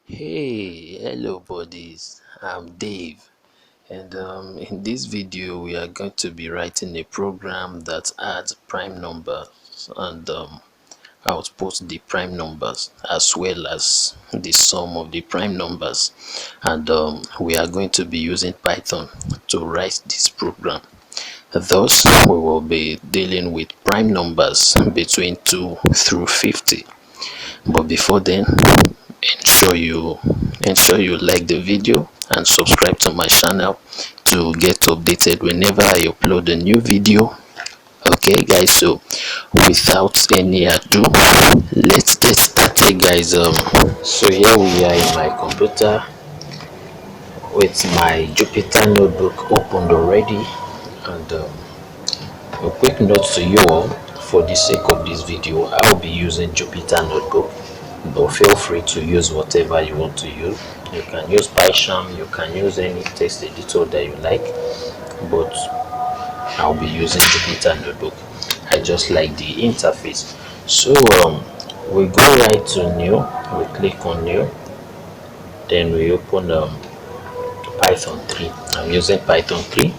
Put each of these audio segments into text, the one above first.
Hey, hello buddies, I'm Dave, and in this video we are going to be writing a program that adds prime numbers and outputs the prime numbers as well as the sum of the prime numbers, and we are going to be using Python to write this program. Thus, we will be dealing with prime numbers between 2 through 50. But before then, ensure you like the video and subscribe to my channel to get updated whenever I upload a new video. Okay guys, so without any ado, let's get started guys. So here we are in my computer with my Jupyter notebook opened already, and a quick note to you all: for the sake of this video I'll be using Jupyter notebook, but feel free to use whatever you want to use. You can use PyCharm, you can use any text editor that you like, but I'll be using Jupyter notebook. I just like the interface. So we go right to new, we click on new, then we open Python 3. I'm using Python 3.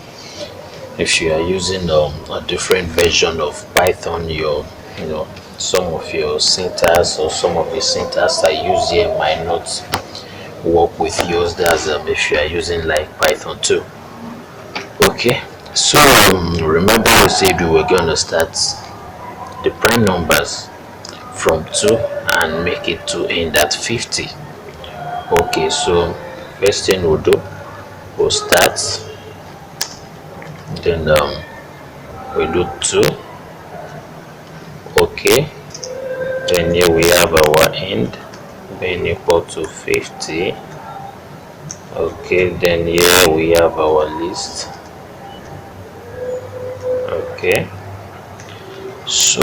If you are using a different version of Python, some of your syntax or some of the syntax I use here might not work with yours. That's if you are using like Python 2. Okay, so remember we said we were gonna start the prime numbers from 2 and make it to end at 50. Okay, so first thing we'll do, we'll start, then we do 2. Okay, then here we have our end being equal to 50. Okay, then here we have our list. Okay, so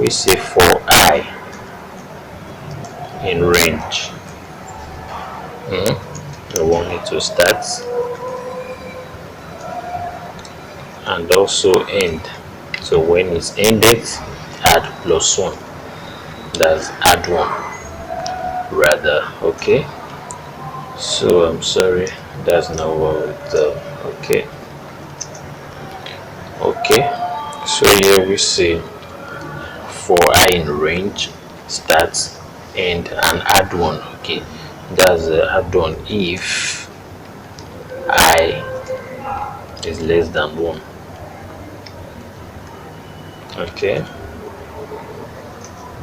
we say for I in range, we want it to start and also end. So when it's ended, add +1, that's add 1 rather. Okay, so I'm sorry, that's not what okay, so here we say for I in range, starts, end, and add 1. Okay, that's add 1 if I is less than 1. Okay,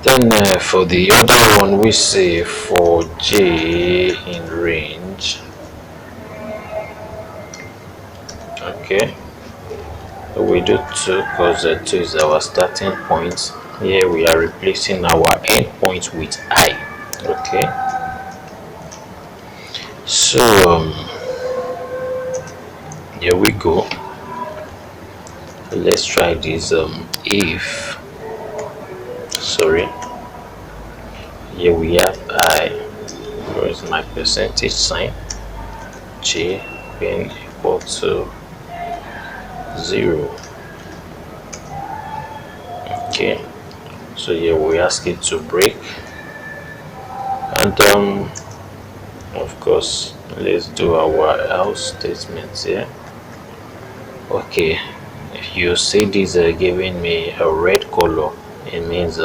then for the other one we say for J in range. Okay, we do 2 because 2 is our starting point. Here we are replacing our end point with I. Okay, so here we go. Let's try this. If, sorry, here we have I, where is my percentage sign, J being equal to 0. Okay, so here we ask it to break, and of course let's do our else statements here. Okay, if you see this giving me a red color, it means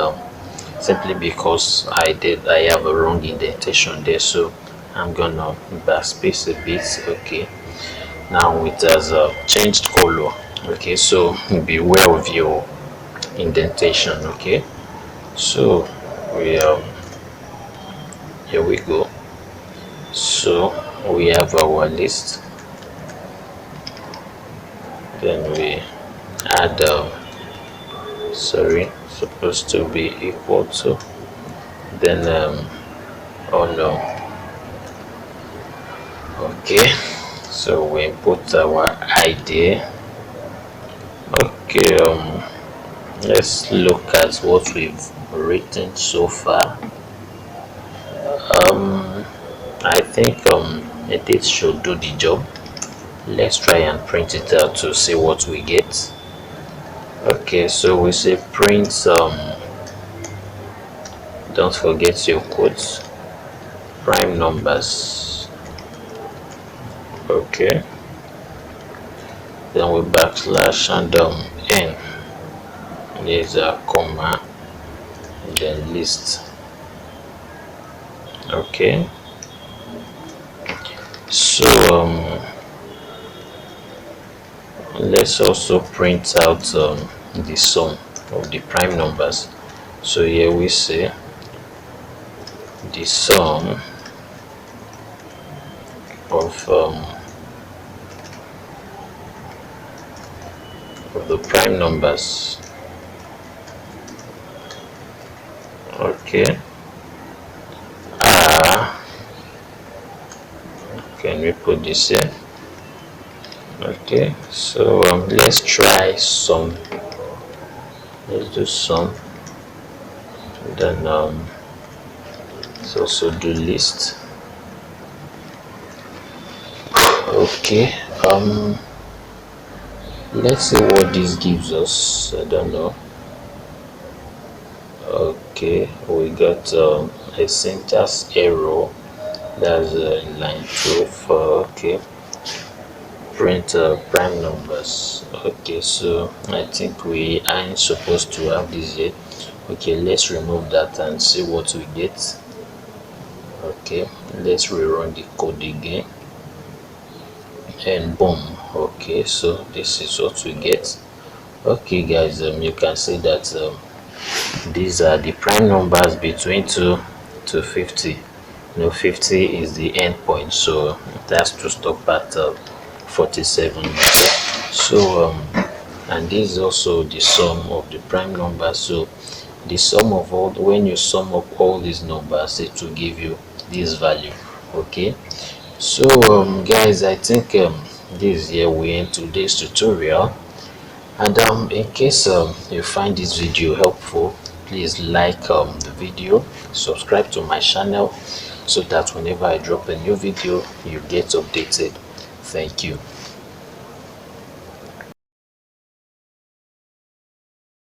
simply because I have a wrong indentation there, so I'm gonna backspace a bit. Okay, now it has changed color. Okay, so beware of your indentation. Okay, so we here we go. So we have our list, then we add sorry, supposed to be equal to, then oh no. Okay, so we input our ID. Okay, let's look at what we've written so far. I think it should do the job. Let's try and print it out to see what we get. Okay, so we say print don't forget your quotes, prime numbers. Okay, then we backslash and n, there's a comma, and then list. Okay, so let's also print out the sum of the prime numbers. So here we say the sum of the prime numbers. Okay, can we put this here? Okay, so let's try some. Let's do some. Then let's also do list. Okay, let's see what this gives us. I don't know. Okay, we got a syntax error. That's in line 12. Okay, print prime numbers. Okay, so I think we aren't supposed to have this yet. Okay, let's remove that and see what we get. Okay, let's rerun the code again, and boom. Okay, so this is what we get. Okay guys, you can see that these are the prime numbers between 2 to 50. 50 is the end point, so it has to stop at 47. Okay? So and this is also the sum of the prime numbers. So the sum of all, when you sum up all these numbers, it will give you this value. Okay, so guys, I think this here we end today's tutorial. And in case you find this video helpful, please like the video, subscribe to my channel, so that whenever I drop a new video you get updated. Thank you.